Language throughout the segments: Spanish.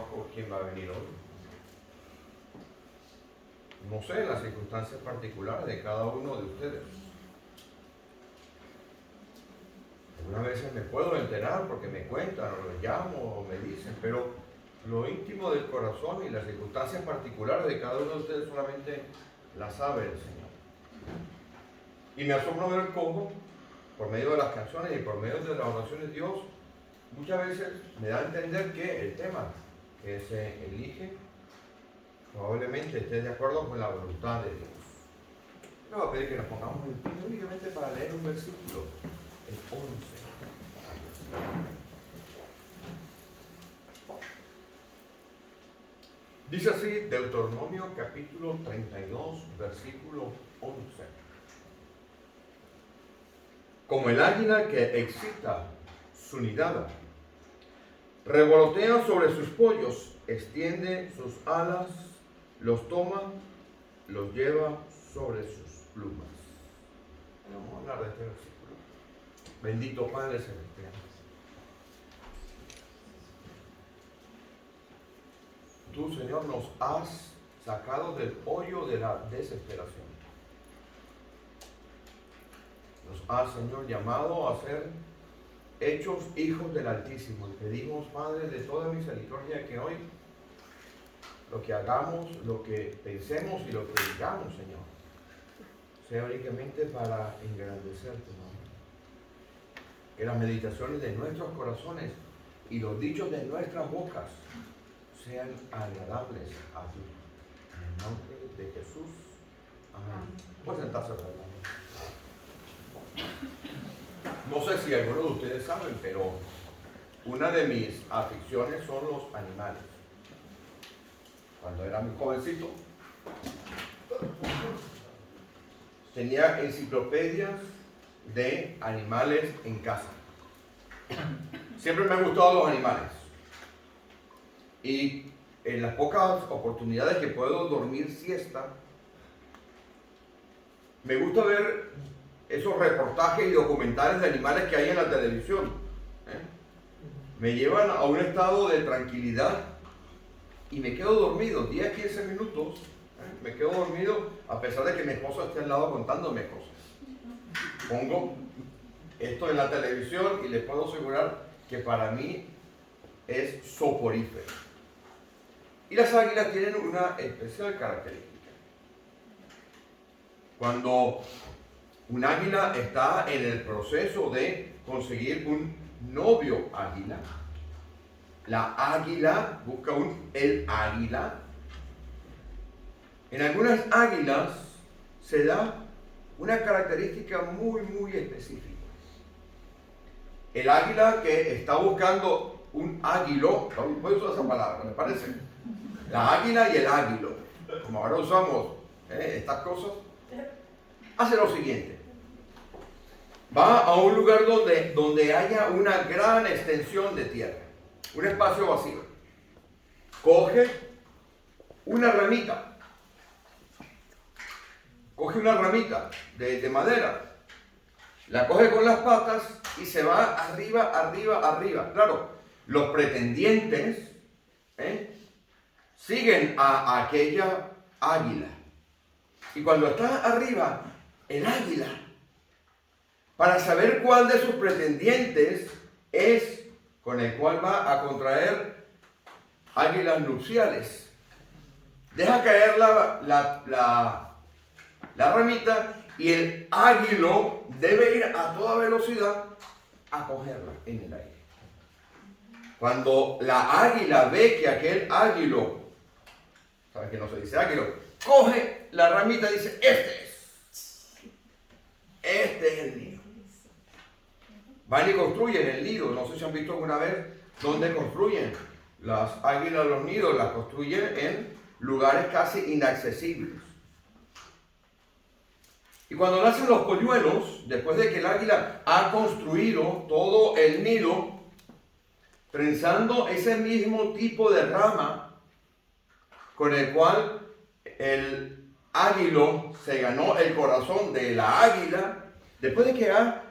conozco quién va a venir hoy. No sé las circunstancias particulares de cada uno de ustedes. Algunas veces me puedo enterar porque me cuentan o los llamo o me dicen, pero lo íntimo del corazón y las circunstancias particulares de cada uno de ustedes solamente las sabe el Señor. Y me asombra ver cómo, por medio de las canciones y por medio de las oraciones, Dios muchas veces me da a entender que el tema que se elige probablemente esté de acuerdo con la voluntad de Dios. Le voy a pedir que nos pongamos en pie únicamente para leer un versículo, el 11. Dice así, Deuteronomio capítulo 32, versículo 11. Como el águila que excita su nidada, revolotea sobre sus pollos, extiende sus alas, los toma, los lleva sobre sus plumas. Vamos a hablar de este versículo. Bendito Padre Celestial. Tú, Señor, nos has sacado del hoyo de la desesperación. Nos has, Señor, llamado a ser hechos hijos del Altísimo. Y pedimos, Padre, de toda misericordia, que hoy lo que hagamos, lo que pensemos y lo que digamos, Señor, sea únicamente para engrandecer tu nombre. Que las meditaciones de nuestros corazones y los dichos de nuestras bocas sean agradables a ti. En el nombre de Jesús. Amén. Pueden sentarse, hermano. No sé si algunos de ustedes saben, pero una de mis aficiones son los animales. Cuando era muy jovencito, tenía enciclopedias de animales en casa. Siempre me han gustado los animales. Y en las pocas oportunidades que puedo dormir siesta, me gusta ver esos reportajes y documentales de animales que hay en la televisión. Me llevan a un estado de tranquilidad y me quedo dormido 10, 15 minutos. Me quedo dormido a pesar de que mi esposo esté al lado contándome cosas. Pongo esto en la televisión y les puedo asegurar que para mí es soporífero. Y las águilas tienen una especial característica. Cuando un águila está en el proceso de conseguir un novio águila, la águila busca el águila. En algunas águilas se da una característica muy, muy específica. El águila que está buscando un águilo, voy a usar esa palabra, ¿me parece? La águila y el águilo, como ahora usamos estas cosas, hace lo siguiente. Va a un lugar donde haya una gran extensión de tierra, un espacio vacío. Coge una ramita de madera, la coge con las patas y se va arriba, arriba, arriba. Claro, los pretendientes siguen a aquella águila. Y cuando está arriba el águila, para saber cuál de sus pretendientes es con el cual va a contraer águilas nupciales, deja caer la ramita y el águilo debe ir a toda velocidad a cogerla en el aire. Cuando la águila ve que aquel águilo, ¿sabes que no se dice águilo? Coge la ramita y dice, este es el nido. Van y construyen el nido. No sé si han visto alguna vez dónde construyen las águilas los nidos. Las construyen en lugares casi inaccesibles. Y cuando nacen los polluelos, después de que el águila ha construido todo el nido, trenzando ese mismo tipo de rama con el cual el águilo se ganó el corazón de la águila, después de que ha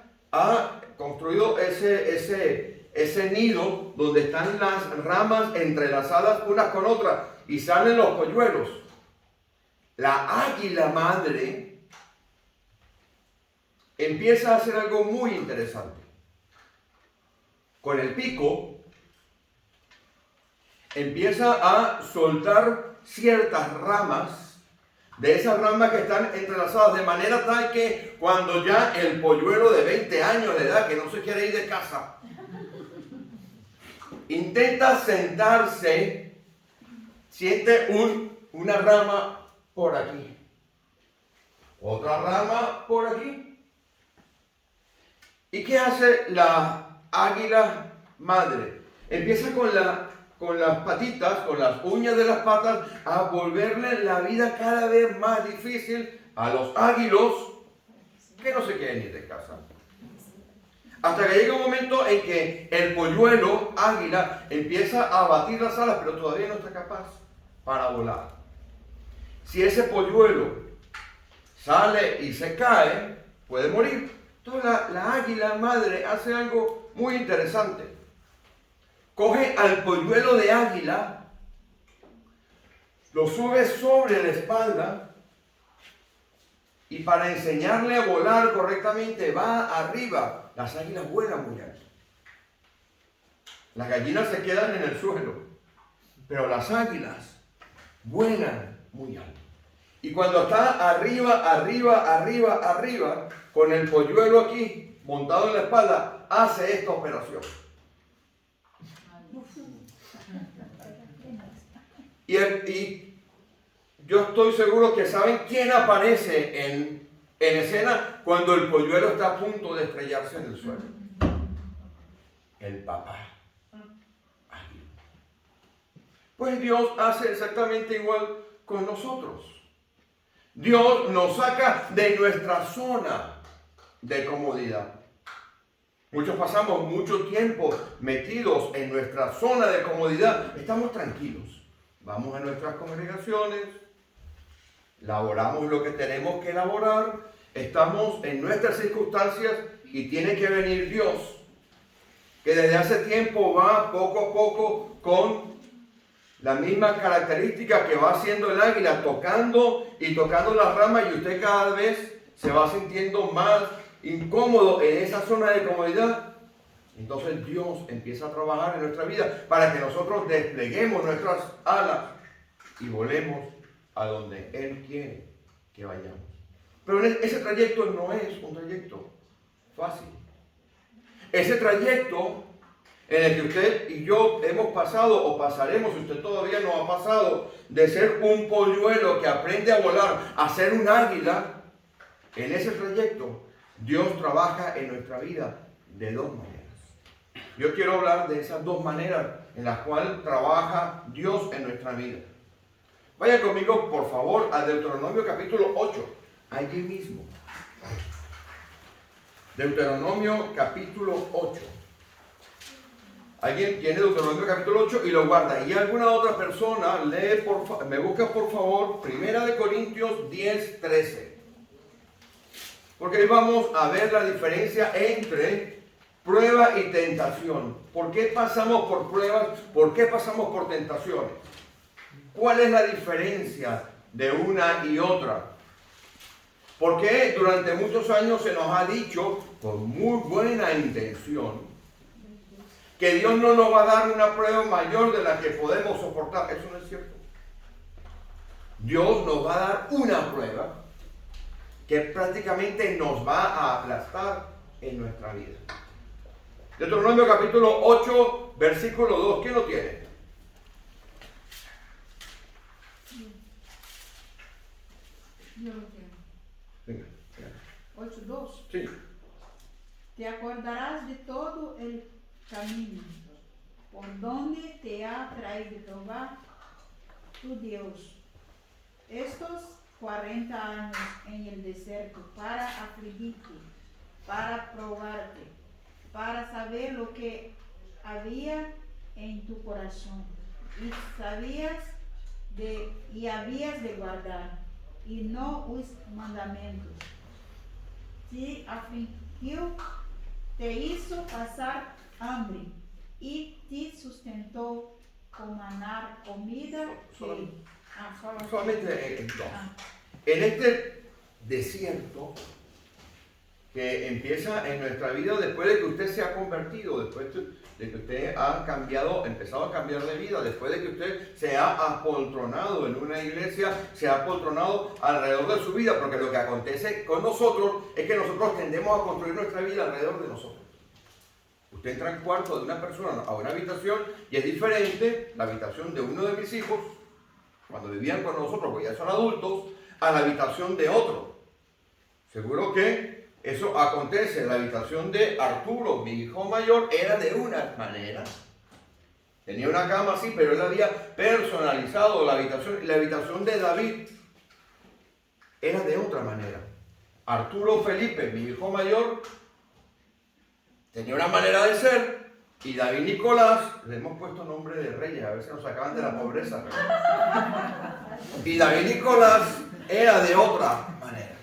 construido ese ese nido donde están las ramas entrelazadas unas con otras y salen los polluelos. La águila madre empieza a hacer algo muy interesante. Con el pico empieza a soltar ciertas ramas, de esas ramas que están entrelazadas, de manera tal que cuando ya el polluelo de 20 años de edad, que no se quiere ir de casa, intenta sentarse, siente una rama por aquí, otra rama por aquí. ¿Y qué hace la águila madre? Empieza con las patitas, con las uñas de las patas, a volverle la vida cada vez más difícil a los águilos que no se quieren ir de casa. Hasta que llega un momento en que el polluelo águila empieza a batir las alas, pero todavía no está capaz para volar. Si ese polluelo sale y se cae, puede morir. Entonces la águila madre hace algo muy interesante. Coge al polluelo de águila, lo sube sobre la espalda y para enseñarle a volar correctamente va arriba. Las águilas vuelan muy alto. Las gallinas se quedan en el suelo, pero las águilas vuelan muy alto. Y cuando está arriba, con el polluelo aquí, montado en la espalda, hace esta operación. Y yo estoy seguro que saben quién aparece en escena cuando el polluelo está a punto de estrellarse en el suelo. El papá. Pues Dios hace exactamente igual con nosotros. Dios nos saca de nuestra zona de comodidad. Muchos pasamos mucho tiempo metidos en nuestra zona de comodidad. Estamos tranquilos. Vamos a nuestras congregaciones, laboramos lo que tenemos que elaborar, estamos en nuestras circunstancias y tiene que venir Dios, que desde hace tiempo va poco a poco con la misma característica que va haciendo el águila, tocando y tocando las ramas, y usted cada vez se va sintiendo más incómodo en esa zona de comodidad. Entonces Dios empieza a trabajar en nuestra vida para que nosotros despleguemos nuestras alas y volemos a donde Él quiere que vayamos. Pero ese trayecto no es un trayecto fácil. Ese trayecto en el que usted y yo hemos pasado o pasaremos, si usted todavía no ha pasado, de ser un polluelo que aprende a volar a ser un águila, en ese trayecto Dios trabaja en nuestra vida de dos maneras. Yo quiero hablar de esas dos maneras en las cuales trabaja Dios en nuestra vida. Vaya conmigo, por favor, a Deuteronomio capítulo 8, allí mismo. Deuteronomio capítulo 8. Alguien tiene Deuteronomio capítulo 8 y lo guarda. Y alguna otra persona me busca por favor, 1 Corintios 10, 13. Porque hoy vamos a ver la diferencia entre prueba y tentación. ¿Por qué pasamos por pruebas? ¿Por qué pasamos por tentaciones? ¿Cuál es la diferencia de una y otra? Porque durante muchos años se nos ha dicho, con muy buena intención, que Dios no nos va a dar una prueba mayor de la que podemos soportar. Eso no es cierto. Dios nos va a dar una prueba que prácticamente nos va a aplastar en nuestra vida. Deuteronomio capítulo 8, versículo 2. ¿Quién lo tiene? Yo lo tengo. Venga. 8:2. Sí. Te acordarás de todo el camino por donde te ha traído Jehová, tu Dios, estos 40 años en el desierto, para afligirte, para probarte, para saber lo que había en tu corazón, y habías de guardar, y no los mandamientos. Te afligió, te hizo pasar hambre, y te sustentó con maná, comida Solamente- que... Solamente dos. Ah, En este desierto que empieza en nuestra vida después de que usted se ha convertido, después de que usted ha cambiado, empezado a cambiar de vida, después de que usted se ha apoltronado en una iglesia, se ha apoltronado alrededor de su vida, porque lo que acontece con nosotros es que nosotros tendemos a construir nuestra vida alrededor de nosotros. Usted entra al cuarto de una persona, a una habitación, y es diferente la habitación de uno de mis hijos, cuando vivían con nosotros, porque ya son adultos, a la habitación de otro. Seguro que eso acontece. La habitación de Arturo, mi hijo mayor, era de una manera. Tenía una cama así, pero él había personalizado la habitación. La habitación de David era de otra manera. Arturo Felipe, mi hijo mayor, tenía una manera de ser. Y David Nicolás, le hemos puesto nombre de reyes, a veces nos sacaban de la pobreza. Y David Nicolás era de otra manera.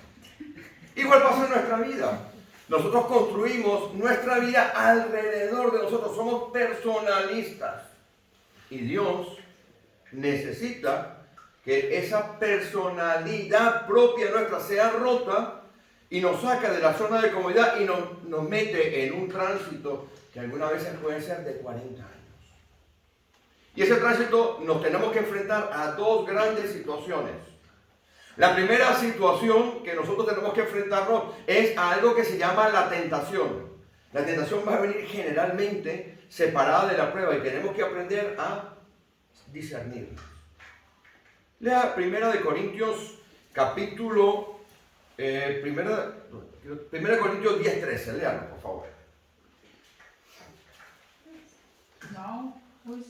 Igual pasa en nuestra vida. Nosotros construimos nuestra vida alrededor de nosotros. Somos personalistas. Y Dios necesita que esa personalidad propia nuestra sea rota y nos saca de la zona de comodidad y nos mete en un tránsito que algunas veces puede ser de 40 años. Y ese tránsito nos tenemos que enfrentar a dos grandes situaciones. La primera situación que nosotros tenemos que enfrentarnos es a algo que se llama la tentación. La tentación va a venir generalmente separada de la prueba y tenemos que aprender a discernir. Lea 1 Corintios capítulo 1 Corintios 10:13, léalo por favor. não os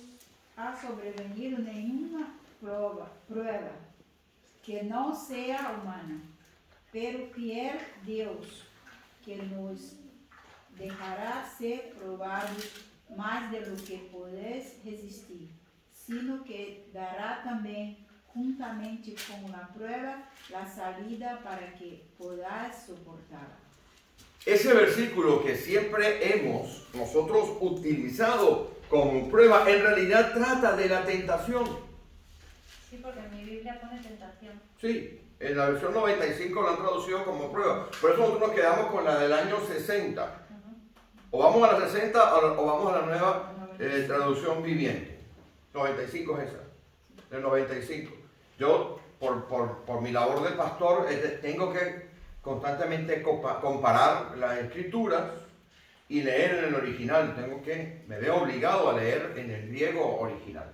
ha sobrevenido nenhuma prueba que não sea humana, pero fiel Deus, que nos dejará ser probados mais de lo que podeis resistir, sino que dará também juntamente com a prueba la salida para que podáis soportar. Ese versículo que siempre hemos nosotros utilizado como prueba, en realidad trata de la tentación. Sí, porque en mi Biblia pone tentación. Sí, en la versión 95 lo han traducido como prueba. Por eso nosotros nos quedamos con la del año 60. O vamos a la 60 o vamos a la nueva traducción viviente. 95 es esa, del 95. Yo, por mi labor de pastor, tengo que constantemente comparar las escrituras y leer en el original. Me veo obligado a leer en el griego original.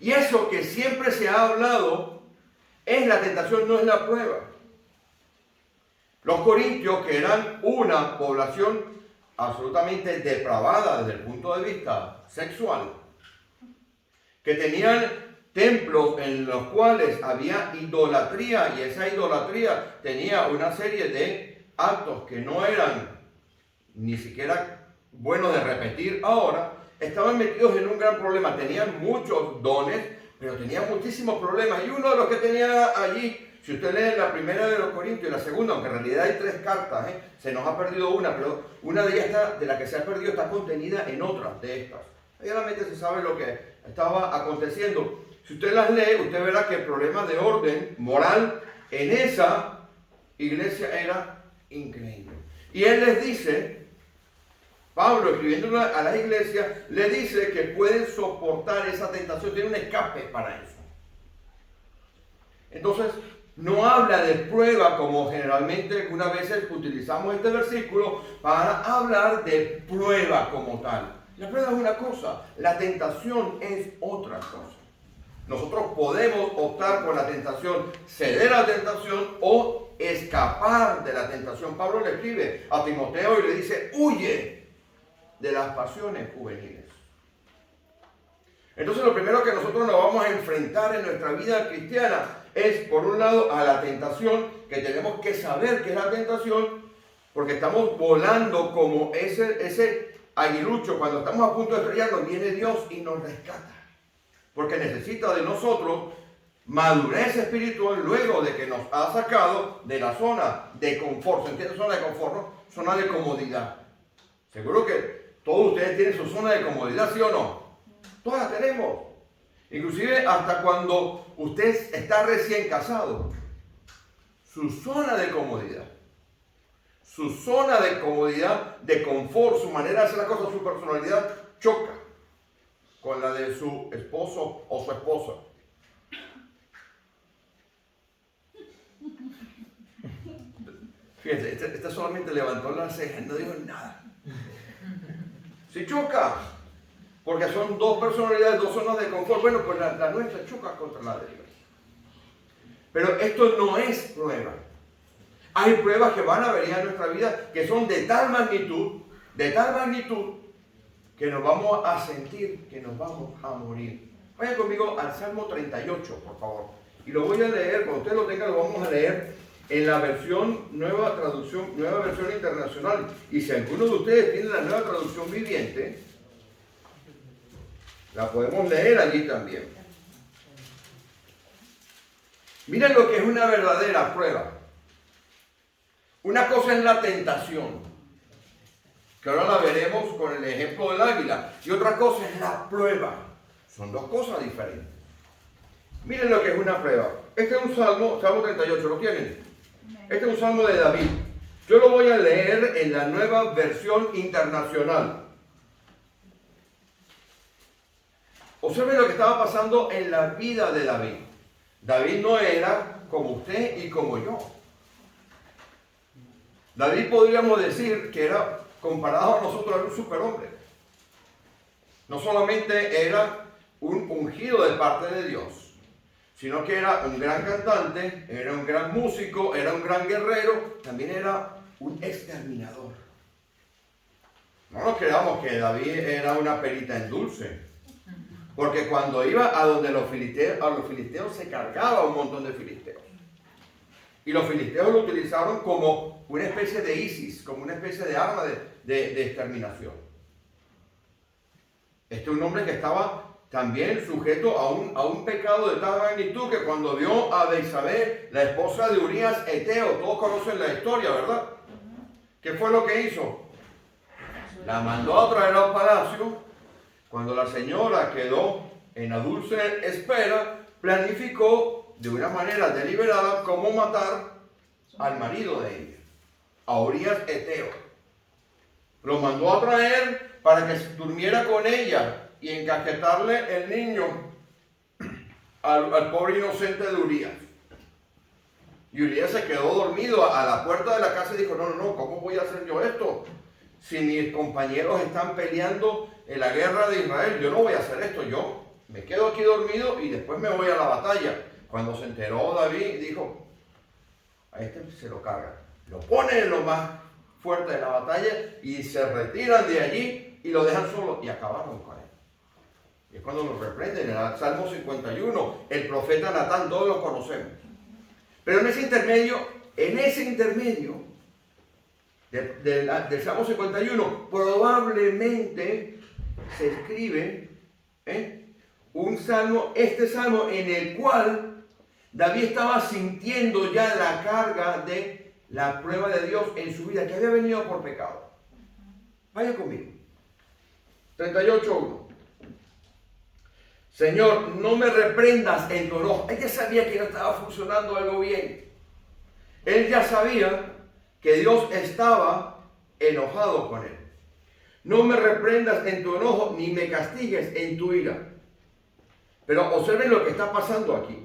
Y eso que siempre se ha hablado es la tentación, no es la prueba. Los corintios, que eran una población absolutamente depravada desde el punto de vista sexual, que tenían templos en los cuales había idolatría, y esa idolatría tenía una serie de actos que no eran ni siquiera buenos de repetir ahora, estaban metidos en un gran problema. Tenían muchos dones, pero tenían muchísimos problemas. Y uno de los que tenía allí, si usted lee la primera de los Corintios y la segunda, aunque en realidad hay 3 cartas, se nos ha perdido una, pero una de ellas de la que se ha perdido está contenida en otra de estas. Ahí realmente se sabe lo que estaba aconteciendo. Si usted las lee, usted verá que el problema de orden moral en esa iglesia era increíble. Y él les dice, Pablo escribiendo a las iglesias, le dice que pueden soportar esa tentación, tiene un escape para eso. Entonces, no habla de prueba como generalmente algunas veces utilizamos este versículo para hablar de prueba como tal. La prueba es una cosa, la tentación es otra cosa. Nosotros podemos optar por la tentación, ceder a la tentación o escapar de la tentación. Pablo le escribe a Timoteo y le dice, huye de las pasiones juveniles. Entonces lo primero que nosotros nos vamos a enfrentar en nuestra vida cristiana es, por un lado, a la tentación, que tenemos que saber qué es la tentación, porque estamos volando como ese aguilucho. Cuando estamos a punto de estrellarnos, viene Dios y nos rescata. Porque necesita de nosotros madurez espiritual luego de que nos ha sacado de la zona de confort. ¿Se entiende? Zona de confort, ¿no? Zona de comodidad. Seguro que Todos ustedes tienen su zona de comodidad, ¿sí o no? Todas la tenemos. Inclusive hasta cuando usted está recién casado. Su zona de comodidad. Su zona de comodidad, de confort, su manera de hacer las cosas, su personalidad choca con la de su esposo o su esposa. Fíjense, esta solamente levantó las cejas, no dijo nada. Si choca, porque son dos personalidades, dos zonas de confort. Bueno, pues la nuestra choca contra la de Dios. Pero esto no es prueba. Hay pruebas que van a venir a nuestra vida que son de tal magnitud, que nos vamos a sentir que nos vamos a morir. Vayan conmigo al Salmo 38, por favor. Y lo voy a leer, cuando usted lo tenga, lo vamos a leer en la versión nueva traducción, nueva versión internacional. Y si alguno de ustedes tiene la nueva traducción viviente, la podemos leer allí también. Miren lo que es una verdadera prueba. Una cosa es la tentación, que ahora la veremos con el ejemplo del águila, y otra cosa es la prueba. Son dos cosas diferentes. Miren lo que es una prueba. Este es un salmo, Salmo 38, ¿lo tienen? Este es un salmo de David. Yo lo voy a leer en la nueva versión internacional. Observen lo que estaba pasando en la vida de David. David no era como usted y como yo. David podríamos decir que era, comparado a nosotros, era un superhombre. No solamente era un ungido de parte de Dios, sino que era un gran cantante, era un gran músico, era un gran guerrero, también era un exterminador. No nos creamos que David era una perita en dulce, porque cuando iba a donde los filisteos se cargaba un montón de filisteos. Y los filisteos lo utilizaron como una especie de ISIS, como una especie de arma de exterminación. Este es un hombre que estaba también sujeto a un pecado de tal magnitud que cuando vio a Betsabé, la esposa de Urías Eteo, todos conocen la historia, ¿verdad? ¿Qué fue lo que hizo? La mandó a traer al palacio. Cuando la señora quedó en la dulce espera, planificó de una manera deliberada cómo matar al marido de ella, a Urías Eteo. Lo mandó a traer para que durmiera con ella y encajetarle el niño al pobre inocente de Urías. Y Urías se quedó dormido a la puerta de la casa y dijo, no, ¿cómo voy a hacer yo esto? Si mis compañeros están peleando en la guerra de Israel, yo no voy a hacer esto, yo me quedo aquí dormido y después me voy a la batalla. Cuando se enteró David, dijo, a este se lo carga, lo pone en lo más fuerte de la batalla y se retiran de allí y lo dejan solo y acabaron con él. Y es cuando lo reprenden en el Salmo 51, el profeta Natán, todos lo conocemos. Pero en ese intermedio del Salmo 51, probablemente se escribe un salmo, este salmo en el cual David estaba sintiendo ya la carga de la prueba de Dios en su vida, que había venido por pecado. Vaya conmigo. 38:1. Señor, no me reprendas en tu enojo. Él ya sabía que no estaba funcionando algo bien. Él ya sabía que Dios estaba enojado con él. No me reprendas en tu enojo, ni me castigues en tu ira. Pero observen lo que está pasando aquí.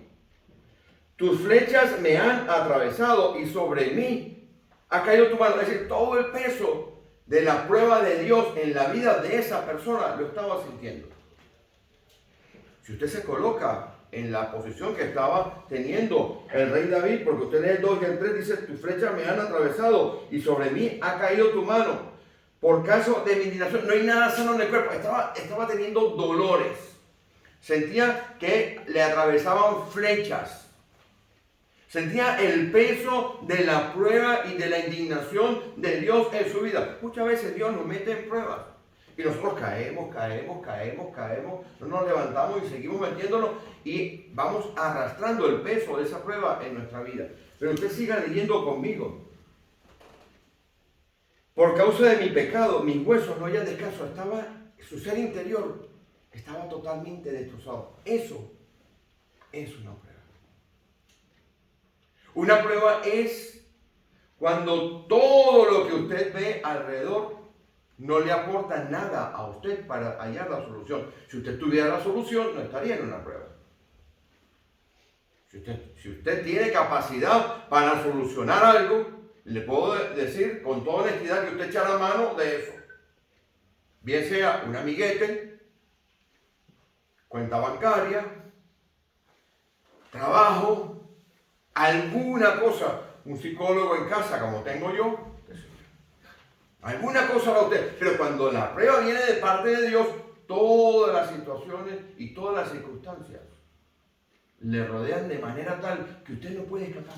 Tus flechas me han atravesado y sobre mí ha caído tu mano. Es decir, todo el peso de la prueba de Dios en la vida de esa persona lo estaba sintiendo. Si usted se coloca en la posición que estaba teniendo el rey David, porque usted lee el 2 y el 3, dice, tus flechas me han atravesado y sobre mí ha caído tu mano. Por caso de mi indignación, no hay nada sano en el cuerpo. Estaba teniendo dolores. Sentía que le atravesaban flechas. Sentía el peso de la prueba y de la indignación de Dios en su vida. Muchas veces Dios nos mete en pruebas. Y nosotros caemos, no nos levantamos y seguimos metiéndonos y vamos arrastrando el peso de esa prueba en nuestra vida. Pero usted siga leyendo conmigo. por causa de mi pecado, mis huesos no hayan descanso. Su ser interior estaba totalmente destrozado. Eso es una prueba. Una prueba es cuando todo lo que usted ve alrededor no le aporta nada a usted para hallar la solución. Si usted tuviera la solución, no estaría en una prueba. Si usted tiene capacidad para solucionar algo, le puedo decir con toda honestidad que usted echa la mano de eso. Bien sea un amiguete, cuenta bancaria, trabajo, alguna cosa, un psicólogo en casa como tengo yo, alguna cosa para usted. Pero cuando la prueba viene de parte de Dios, todas las situaciones y todas las circunstancias le rodean de manera tal que usted no puede escapar.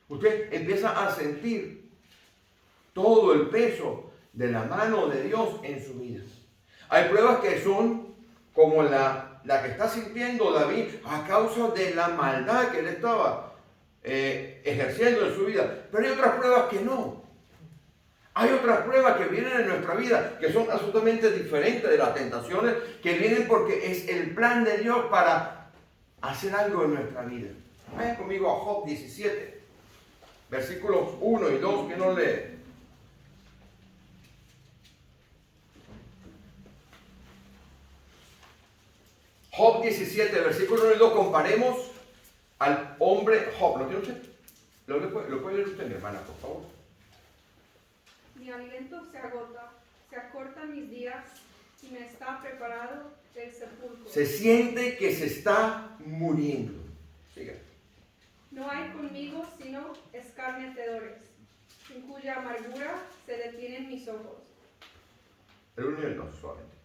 Usted empieza a sentir todo el peso de la mano de Dios en su vida. Hay pruebas que son como la que está sintiendo David a causa de la maldad que él estaba ejerciendo en su vida. Pero hay otras pruebas que no. Hay otras pruebas que vienen en nuestra vida que son absolutamente diferentes de las tentaciones, que vienen porque es el plan de Dios para hacer algo en nuestra vida. Vayan conmigo a Job 17, versículos 1 y 2, que nos lee. Job 17, versículo 1 y 2, comparemos al hombre Job. ¿Lo tiene usted? ¿Lo puede leer usted, mi hermana, por favor? Mi aliento se agota, se acortan mis días y me está preparado el sepulcro. Se siente que se está muriendo. Siga. No hay conmigo sino escarnecedores, en cuya amargura se detienen mis ojos. El 1 y el 2, solamente.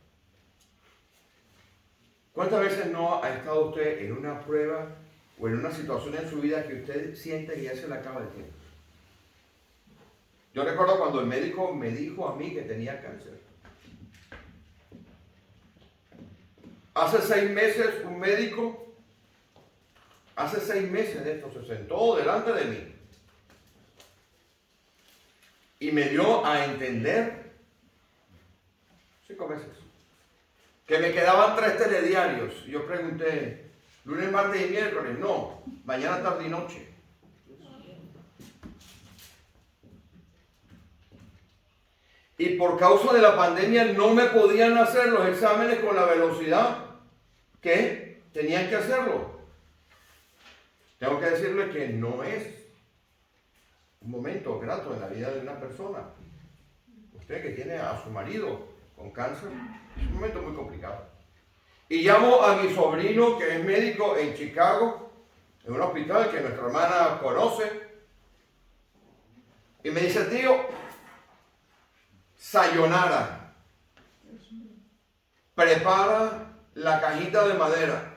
¿Cuántas veces no ha estado usted en una prueba o en una situación en su vida que usted siente que ya se le acaba el tiempo? Yo recuerdo cuando el médico me dijo a mí que tenía cáncer. Hace 6 meses un médico, hace 6 meses de esto, se sentó delante de mí y me dio a entender, 5 meses, que me quedaban 3 telediarios. Yo pregunté, lunes, martes y miércoles. No, mañana, tarde y noche. Y por causa de la pandemia no me podían hacer los exámenes con la velocidad que tenían que hacerlo. Tengo que decirle que no es un momento grato en la vida de una persona. Usted que tiene a su marido con cáncer, es un momento muy complicado. Y llamo a mi sobrino que es médico en Chicago, en un hospital que nuestra hermana conoce, y me dice, tío, sayonara, prepara la cajita de madera.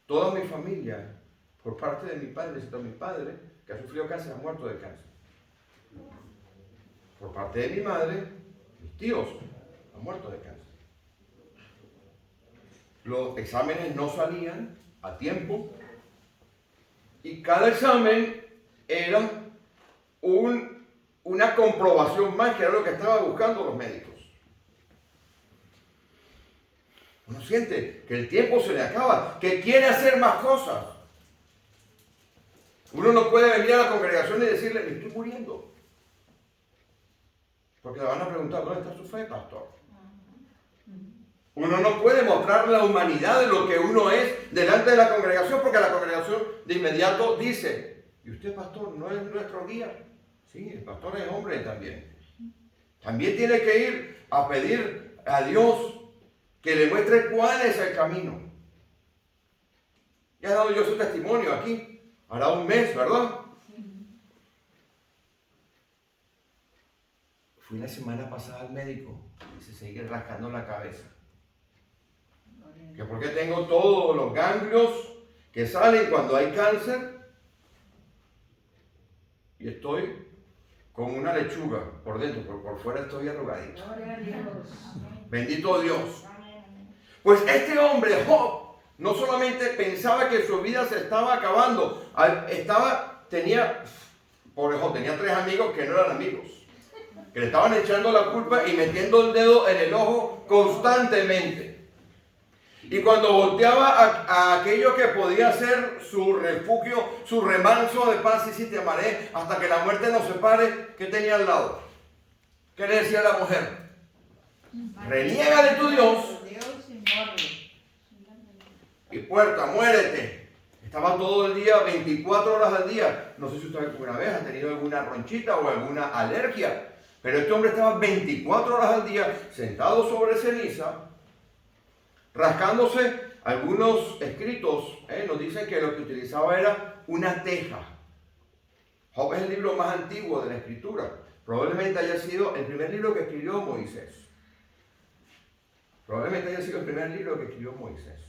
Toda mi familia, por parte de mi padre, excepto mi padre, que ha sufrido cáncer, ha muerto de cáncer. Por parte de mi madre, mis tíos han muerto de cáncer. Los exámenes no salían a tiempo y cada examen era una comprobación más, que era lo que estaban buscando los médicos. Uno siente que el tiempo se le acaba, que quiere hacer más cosas. Uno no puede venir a la congregación y decirle, me estoy muriendo. Porque le van a preguntar, ¿dónde está su fe, pastor? Uno no puede mostrar la humanidad de lo que uno es delante de la congregación, porque la congregación de inmediato dice, ¿y usted, pastor, no es nuestro guía? Sí, el pastor es hombre también. También tiene que ir a pedir a Dios que le muestre cuál es el camino. Ya he dado yo su testimonio aquí, hará un mes, ¿verdad? Fui la semana pasada al médico y se sigue rascando la cabeza. Que porque tengo todos los ganglios que salen cuando hay cáncer y estoy como una lechuga por dentro, pero por fuera estoy arrugadito. Gloria a Dios. Bendito Dios. Pues este hombre, Job, no solamente pensaba que su vida se estaba acabando, Pobre Job tenía 3 amigos que no eran amigos, que le estaban echando la culpa y metiendo el dedo en el ojo constantemente. Y cuando volteaba a aquello que podía ser su refugio, su remanso de paz, y si te amaré hasta que la muerte nos separe, ¿qué tenía al lado? ¿Qué le decía a la mujer? Reniega de tu Dios y puerta, muérete. Estaba todo el día, 24 horas al día. No sé si usted alguna vez ha tenido alguna ronchita o alguna alergia, pero este hombre estaba 24 horas al día sentado sobre ceniza, rascándose. Algunos escritos nos dicen que lo que utilizaba era una teja. Job es el libro más antiguo de la escritura. Probablemente haya sido el primer libro que escribió Moisés. Probablemente haya sido el primer libro que escribió Moisés.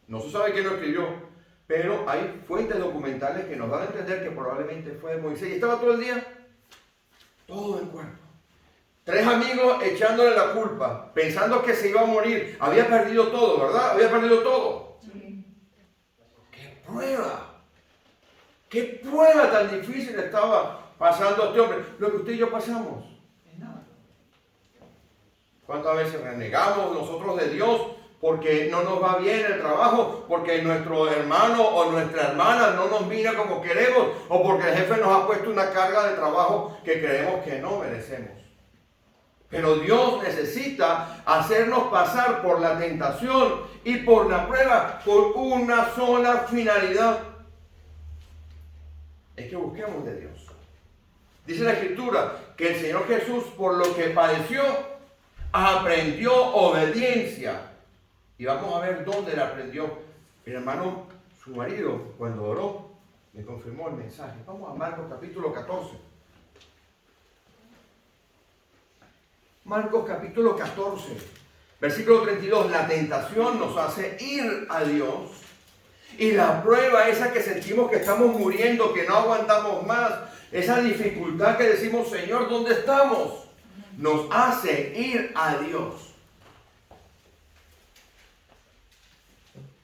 No se sabe quién lo escribió, pero hay fuentes documentales que nos dan a entender que probablemente fue Moisés. Y estaba todo el día, todo en cuerpo. 3 amigos echándole la culpa, pensando que se iba a morir. Había perdido todo, ¿verdad? Había perdido todo. Sí. ¡Qué prueba! ¡Qué prueba tan difícil estaba pasando a este hombre! Lo que usted y yo pasamos. ¿Cuántas veces renegamos nosotros de Dios porque no nos va bien el trabajo, porque nuestro hermano o nuestra hermana no nos mira como queremos, o porque el jefe nos ha puesto una carga de trabajo que creemos que no merecemos? Pero Dios necesita hacernos pasar por la tentación y por la prueba por una sola finalidad. Es que busquemos de Dios. Dice la Escritura que el Señor Jesús, por lo que padeció, aprendió obediencia. Y vamos a ver dónde la aprendió. El hermano, su marido, cuando oró, me confirmó el mensaje. Vamos a Marcos capítulo 14. Marcos capítulo 14, versículo 32. La tentación nos hace ir a Dios. Y la prueba esa que sentimos que estamos muriendo, que no aguantamos más, esa dificultad que decimos, Señor, ¿dónde estamos? Nos hace ir a Dios.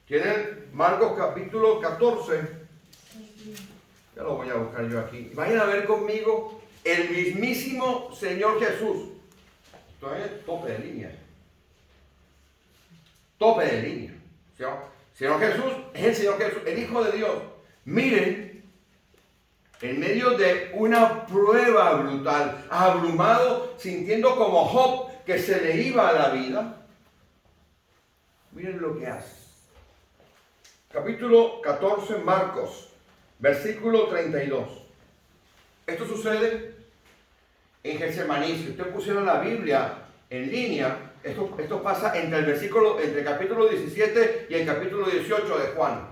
¿Tienen Marcos capítulo 14? Ya lo voy a buscar yo aquí. Vayan a ver conmigo el mismísimo Señor Jesús. Esto es tope de línea. Tope de línea. Señor Jesús es el Señor Jesús, el Hijo de Dios. Miren, en medio de una prueba brutal, abrumado, sintiendo como Job que se le iba a la vida, miren lo que hace. Capítulo 14, Marcos, versículo 32. Esto sucede en Getsemaní. Si usted pusiera la Biblia en línea, esto pasa entre el capítulo 17 y el capítulo 18 de Juan.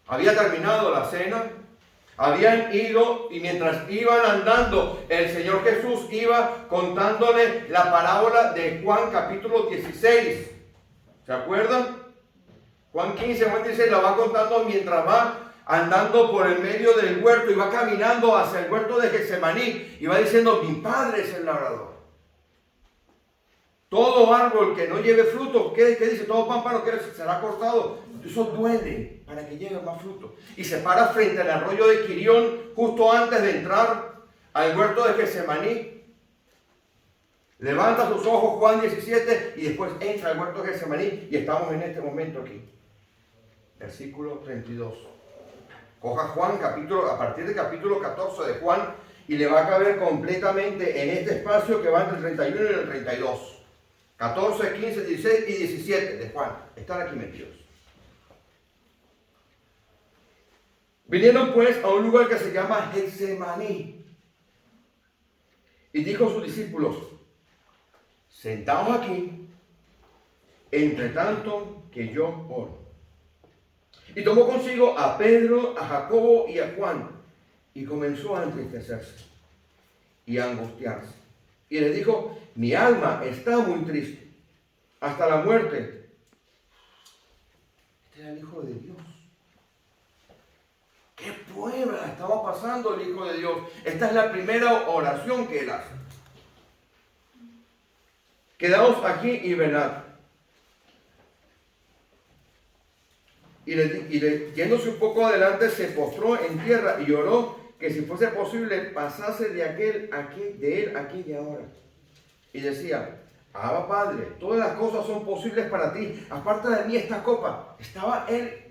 Había terminado la cena, habían ido, y mientras iban andando, el Señor Jesús iba contándole la parábola de Juan capítulo 16. ¿Se acuerdan? Juan 15, Juan 16 la va contando mientras va andando por el medio del huerto y va caminando hacia el huerto de Getsemaní y va diciendo, mi Padre es el labrador. Todo árbol que no lleve fruto, ¿qué dice? Todo pámpano que será cortado. Eso duele para que llegue más fruto. Y se para frente al arroyo de Quirión justo antes de entrar al huerto de Getsemaní. Levanta sus ojos, Juan 17, y después entra al huerto de Getsemaní y estamos en este momento aquí. Versículo 32. Coja Juan, a partir del capítulo 14 de Juan, y le va a caber completamente en este espacio que va entre el 31 y el 32. 14, 15, 16 y 17 de Juan. Están aquí metidos. Vinieron pues a un lugar que se llama Getsemaní. Y dijo a sus discípulos, sentaos aquí, entre tanto que yo oro. Y tomó consigo a Pedro, a Jacobo y a Juan, y comenzó a entristecerse y a angustiarse. Y les dijo, mi alma está muy triste, hasta la muerte. Este era el Hijo de Dios. ¿Qué prueba estaba pasando el Hijo de Dios? Esta es la primera oración que él hace. Quedaos aquí y velad. Y yéndose un poco adelante, se postró en tierra y oró que si fuese posible pasase de él aquella hora. Y decía, Abba Padre, todas las cosas son posibles para ti, aparta de mí esta copa. Estaba él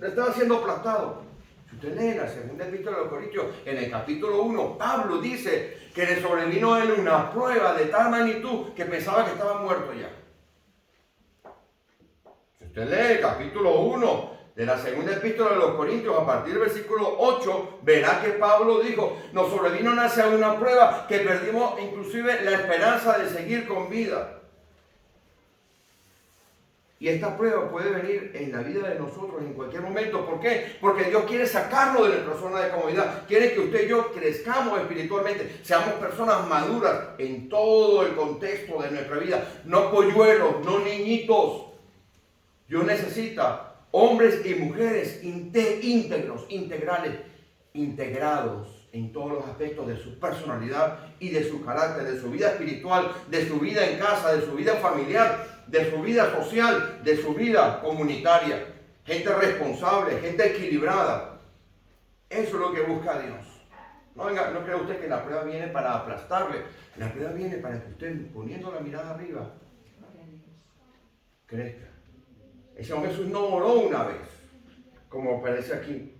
estaba siendo aplastado. Si usted lee la segunda epístola de los Corintios, en el capítulo 1, Pablo dice que le sobrevino a él una prueba de tal magnitud que pensaba que estaba muerto ya. Si usted lee el capítulo 1 de la segunda epístola de los Corintios, a partir del versículo 8, verá que Pablo dijo, nos sobrevino una prueba que perdimos inclusive la esperanza de seguir con vida. Y esta prueba puede venir en la vida de nosotros en cualquier momento. ¿Por qué? Porque Dios quiere sacarnos de nuestra zona de comodidad. Quiere que usted y yo crezcamos espiritualmente. Seamos personas maduras en todo el contexto de nuestra vida. No polluelos, no niñitos. Dios necesita hombres y mujeres íntegros, integrales, integrados en todos los aspectos de su personalidad y de su carácter, de su vida espiritual, de su vida en casa, de su vida familiar, de su vida social, de su vida comunitaria. Gente responsable, gente equilibrada. Eso es lo que busca Dios. No crea usted que la prueba viene para aplastarle. La prueba viene para que usted, poniendo la mirada arriba, crezca. El Señor Jesús no oró una vez, como aparece aquí.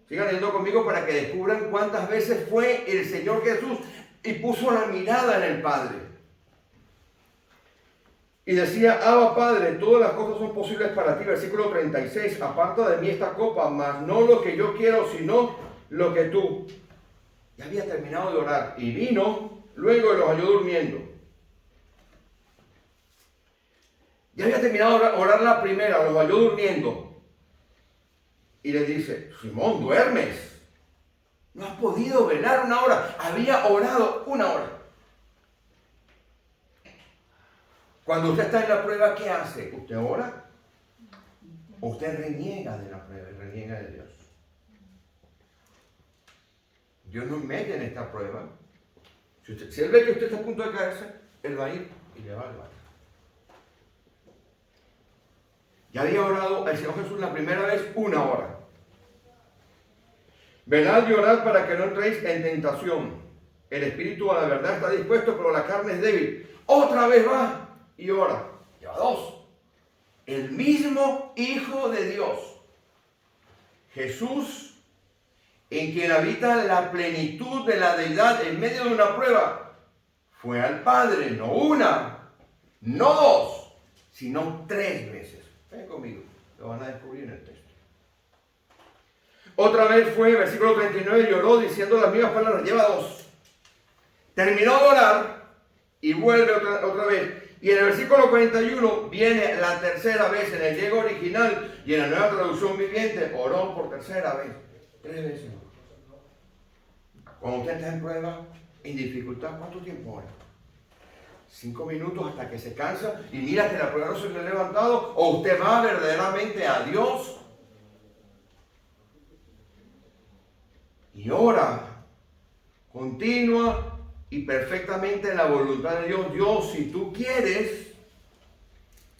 Sigan leyendo conmigo para que descubran cuántas veces fue el Señor Jesús y puso la mirada en el Padre. Y decía, Abba Padre, todas las cosas son posibles para ti. Versículo 36, aparta de mí esta copa, mas no lo que yo quiero, sino lo que tú. Ya había terminado de orar y vino, luego los halló durmiendo. Ya había terminado de orar la primera, los halló durmiendo. Y le dice, Simón, ¿duermes? No has podido velar una hora. Había orado una hora. Cuando usted está en la prueba, ¿qué hace? ¿Usted ora? ¿O usted reniega de la prueba y reniega de Dios? Dios nos mete en esta prueba. Si Él ve que usted está a punto de caerse, Él va a ir y le va a levantar. Ya había orado el Señor Jesús la primera vez una hora. Velad y orad para que no entréis en tentación. El espíritu a la verdad está dispuesto, pero la carne es débil. Otra vez va y ora. Lleva dos. El mismo Hijo de Dios, Jesús, en quien habita la plenitud de la deidad en medio de una prueba, fue al Padre, no una, no dos, sino 3 veces. Ven conmigo, lo van a descubrir en el texto. Otra vez fue, versículo 39, lloró diciendo las mismas palabras, lleva 2. Terminó de orar y vuelve otra vez. Y en el versículo 41 viene la tercera vez en el griego original y en la nueva traducción viviente, oró por tercera vez. 3 veces. Cuando usted está en prueba, en dificultad, ¿cuánto tiempo ora? 5 minutos hasta que se cansa y mira que la prueba no se le ha levantado, o usted va verdaderamente a Dios y ora continua y perfectamente en la voluntad de Dios. Dios, si tú quieres,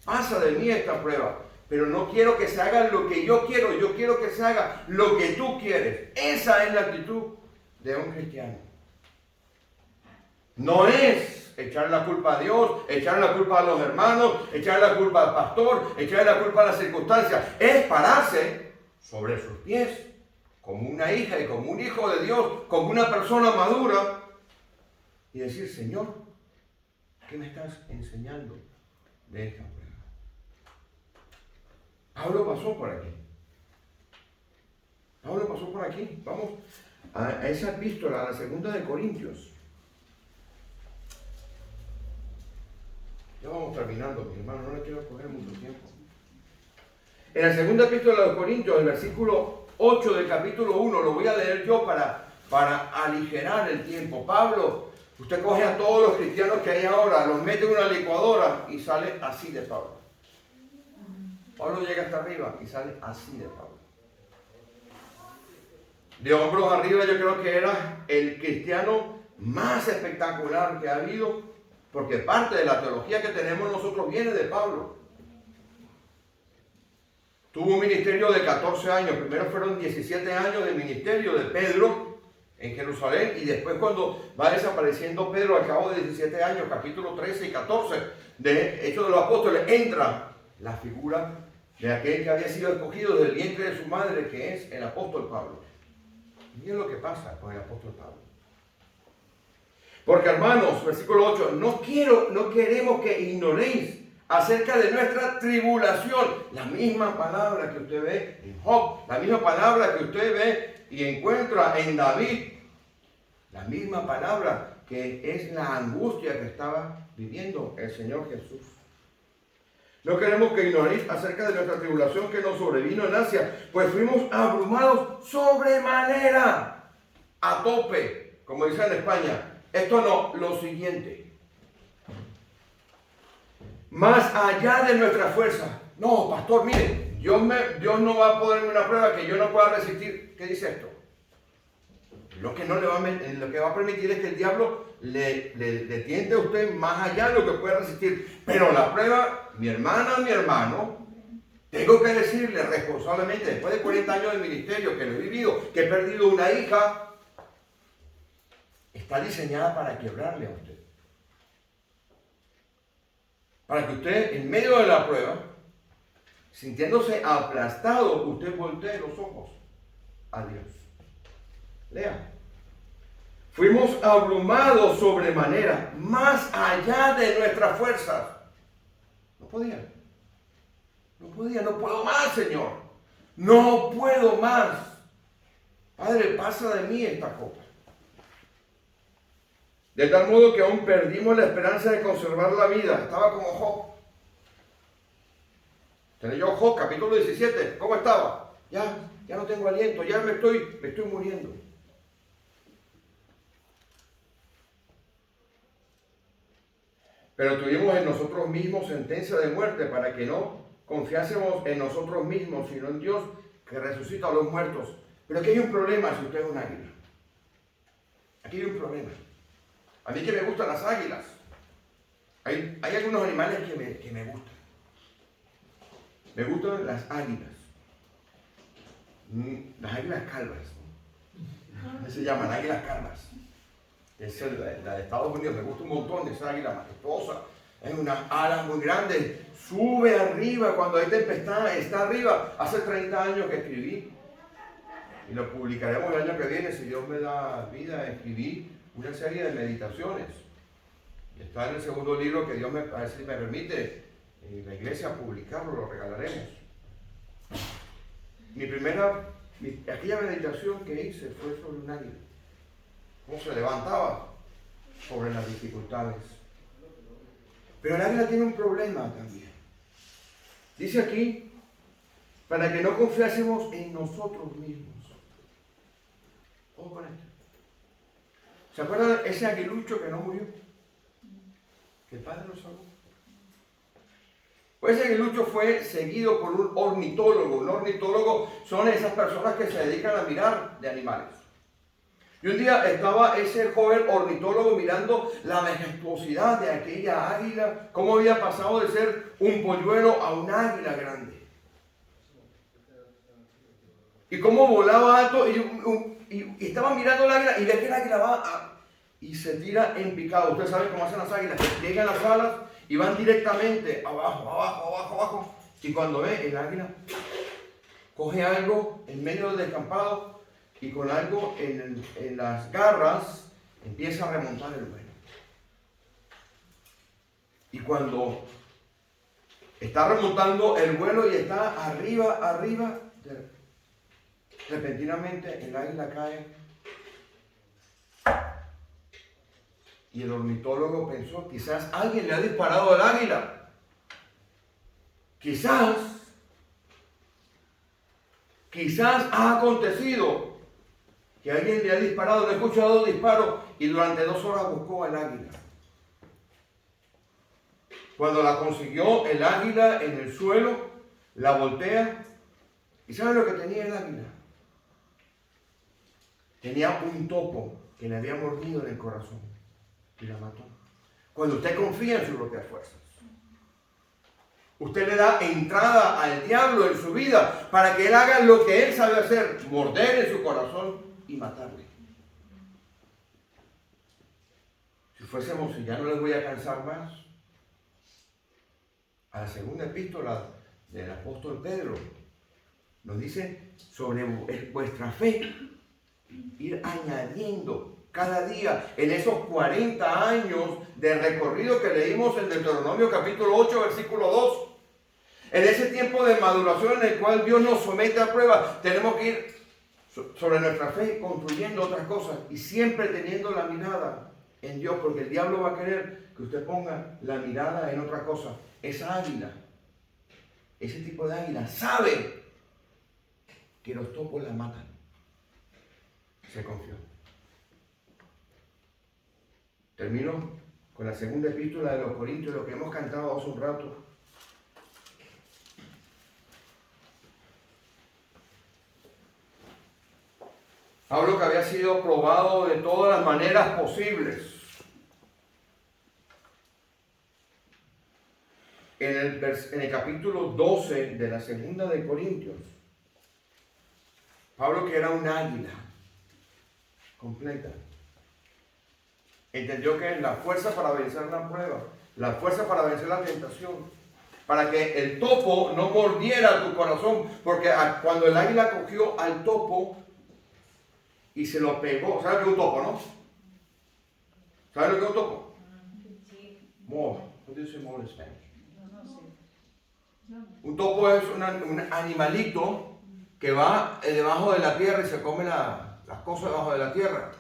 pasa de mí esta prueba, pero no quiero que se haga lo que yo quiero que se haga lo que tú quieres. Esa es la actitud de un cristiano. No es echar la culpa a Dios, echar la culpa a los hermanos, echar la culpa al pastor, echar la culpa a las circunstancias. Es pararse sobre sus pies, como una hija y como un hijo de Dios, como una persona madura, y decir, Señor, ¿qué me estás enseñando de esta prueba? Pablo pasó por aquí. Pablo pasó por aquí. Vamos a esa epístola, a la segunda de Corintios. Ya vamos terminando, mi hermano, no le quiero coger mucho tiempo. En la segunda epístola de los Corintios, el versículo 8 del capítulo 1, lo voy a leer yo para aligerar el tiempo. Pablo, usted coge a todos los cristianos que hay ahora, los mete en una licuadora y sale así de Pablo. Pablo llega hasta arriba y sale así de Pablo. De hombros arriba yo creo que era el cristiano más espectacular que ha habido, porque parte de la teología que tenemos nosotros viene de Pablo. tuvo un ministerio de 14 años. Primero fueron 17 años de ministerio de Pedro en Jerusalén, y después cuando va desapareciendo Pedro al cabo de 17 años, capítulo 13 y 14 de Hechos de los Apóstoles, entra la figura de aquel que había sido escogido del vientre de su madre, que es el apóstol Pablo. Miren lo que pasa con el apóstol Pablo. Porque, hermanos, versículo 8, no queremos que ignoréis acerca de nuestra tribulación. La misma palabra que usted ve en Job, la misma palabra que usted ve y encuentra en David, la misma palabra que es la angustia que estaba viviendo el Señor Jesús. No queremos que ignoréis acerca de nuestra tribulación que nos sobrevino en Asia, pues fuimos abrumados sobremanera, a tope, como dice en España. Esto no, lo siguiente. Más allá de nuestra fuerza. No, pastor, mire, Dios no va a ponerme una prueba que yo no pueda resistir. ¿Qué dice esto? Lo que va a permitir es que el diablo le tiente a usted más allá de lo que puede resistir. Pero la prueba, mi hermana, mi hermano, tengo que decirle responsablemente, después de 40 años de ministerio que lo he vivido, que he perdido una hija, está diseñada para quebrarle a usted. Para que usted, en medio de la prueba, sintiéndose aplastado, usted voltee los ojos a Dios. Lea. Fuimos abrumados sobremanera, más allá de nuestras fuerzas. No podía. No puedo más, Señor. No puedo más. Padre, pasa de mí esta copa. De tal modo que aún perdimos la esperanza de conservar la vida. Estaba como Job. ¿Tenés yo Job, capítulo 17? ¿Cómo estaba? Ya no tengo aliento, ya me estoy muriendo. Pero tuvimos en nosotros mismos sentencia de muerte para que no confiásemos en nosotros mismos, sino en Dios que resucita a los muertos. Pero aquí hay un problema si usted es un águila. Aquí hay un problema. A mí que me gustan las águilas. Hay algunos animales que me gustan. Me gustan las águilas. Las águilas calvas. ¿No? Se llaman águilas calvas. Es la de Estados Unidos. Me gusta un montón de esa águila majestuosa. Es unas alas muy grandes. Sube arriba cuando hay tempestad. Está arriba. Hace 30 años que escribí. Y lo publicaremos el año que viene. Si Dios me da vida, escribí una serie de meditaciones. Y está en el segundo libro que Dios a ver si me permite en la iglesia publicarlo, lo regalaremos. Aquella meditación que hice fue sobre un águila. Cómo se levantaba sobre las dificultades. Pero el águila tiene un problema también. Dice aquí, para que no confiásemos en nosotros mismos. Ojo con esto. ¿Se acuerdan de ese aguilucho que no murió? Que el Padre lo salvó. Pues ese aguilucho fue seguido por un ornitólogo. Un ornitólogo son esas personas que se dedican a mirar de animales. Y un día estaba ese joven ornitólogo mirando la majestuosidad de aquella águila, cómo había pasado de ser un polluelo a un águila grande. Y cómo volaba alto y estaba mirando el águila y ve que el águila va y se tira en picado. Ustedes saben cómo hacen las águilas, que llegan las alas y van directamente abajo. Y cuando ve el águila, coge algo en medio del descampado y con algo en las garras empieza a remontar el vuelo. Y cuando está remontando el vuelo y está arriba, repentinamente el águila cae. Y el ornitólogo pensó, quizás alguien le ha disparado al águila. Quizás ha acontecido que alguien le ha disparado, le ha escuchado disparos y durante 2 horas buscó al águila. Cuando la consiguió el águila en el suelo, la voltea. ¿Y sabe lo que tenía el águila? Tenía un topo que le había mordido en el corazón y la mató. Cuando usted confía en sus propias fuerzas. Usted le da entrada al diablo en su vida para que él haga lo que él sabe hacer, morder en su corazón y matarle. Si fuésemos, y ya no les voy a cansar más, a la segunda epístola del apóstol Pedro, nos dice sobre vuestra fe, ir añadiendo cada día en esos 40 años de recorrido que leímos en Deuteronomio capítulo 8, versículo 2. En ese tiempo de maduración en el cual Dios nos somete a prueba, tenemos que ir sobre nuestra fe construyendo otras cosas y siempre teniendo la mirada en Dios, porque el diablo va a querer que usted ponga la mirada en otra cosa. Esa águila, ese tipo de águila, sabe que los topos la matan. Se confió. Termino con la segunda epístola de los Corintios, lo que hemos cantado hace un rato. Pablo, que había sido probado de todas las maneras posibles. En el capítulo 12 de la segunda de Corintios, Pablo, que era un águila completa, entendió que la fuerza para vencer la prueba, la fuerza para vencer la tentación, para que el topo no mordiera tu corazón, porque cuando el águila cogió al topo y se lo pegó, ¿sabes lo que es un topo, no? ¿Sabes lo que es un topo? Sí. More. What do you say more in Spanish? No sé. Un topo es un animalito que va debajo de la tierra y se come las cosas debajo de la tierra.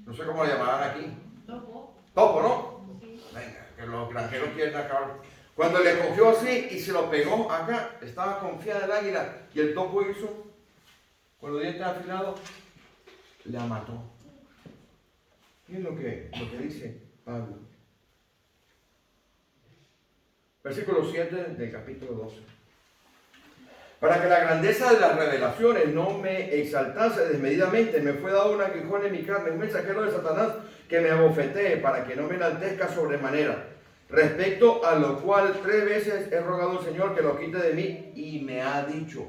No sé cómo lo llamarán aquí. Topo. Topo, ¿no? Sí. Venga, que los granjeros quieren acabar. Cuando le cogió así y se lo pegó acá, estaba confiada el águila y el topo hizo, con los dientes afilados, la mató. Y es lo que dice Pablo. Versículo 7 del capítulo 12. Para que la grandeza de las revelaciones no me exaltase desmedidamente, me fue dado un aguijón en mi carne, un mensajero de Satanás que me abofetee para que no me enaltezca sobremanera. Respecto a lo cual 3 veces he rogado al Señor que lo quite de mí y me ha dicho: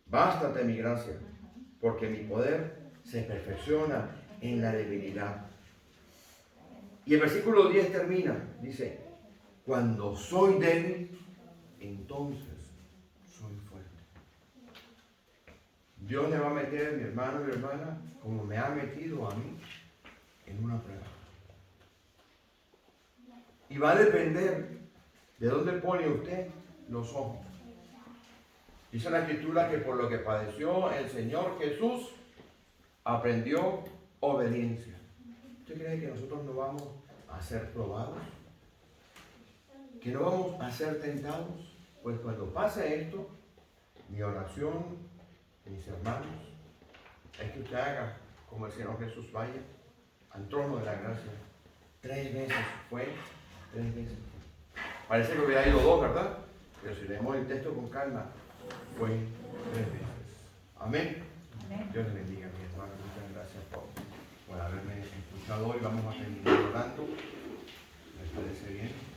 bástate mi gracia, porque mi poder se perfecciona en la debilidad. Y el versículo 10 termina, dice: cuando soy débil, entonces soy fuerte. Dios le va a meter, mi hermano, mi hermana, como me ha metido a mí, en una prueba. Y va a depender de dónde pone usted los ojos. Dice la Escritura que por lo que padeció el Señor Jesús, aprendió obediencia. ¿Usted cree que nosotros no vamos a ser probados? ¿Que no vamos a ser tentados? Pues cuando pase esto, mi oración, mis hermanos, es que usted haga como el Señor Jesús, vaya al trono de la gracia. 3 veces fue, 3 veces fue. Parece que hubiera ido 2, ¿verdad? Pero si leemos el texto con calma, fue 3 veces. Amén. Amén. Dios le bendiga, mi hermano. Muchas gracias por haberme escuchado hoy. Vamos a terminar orando. ¿Les parece bien?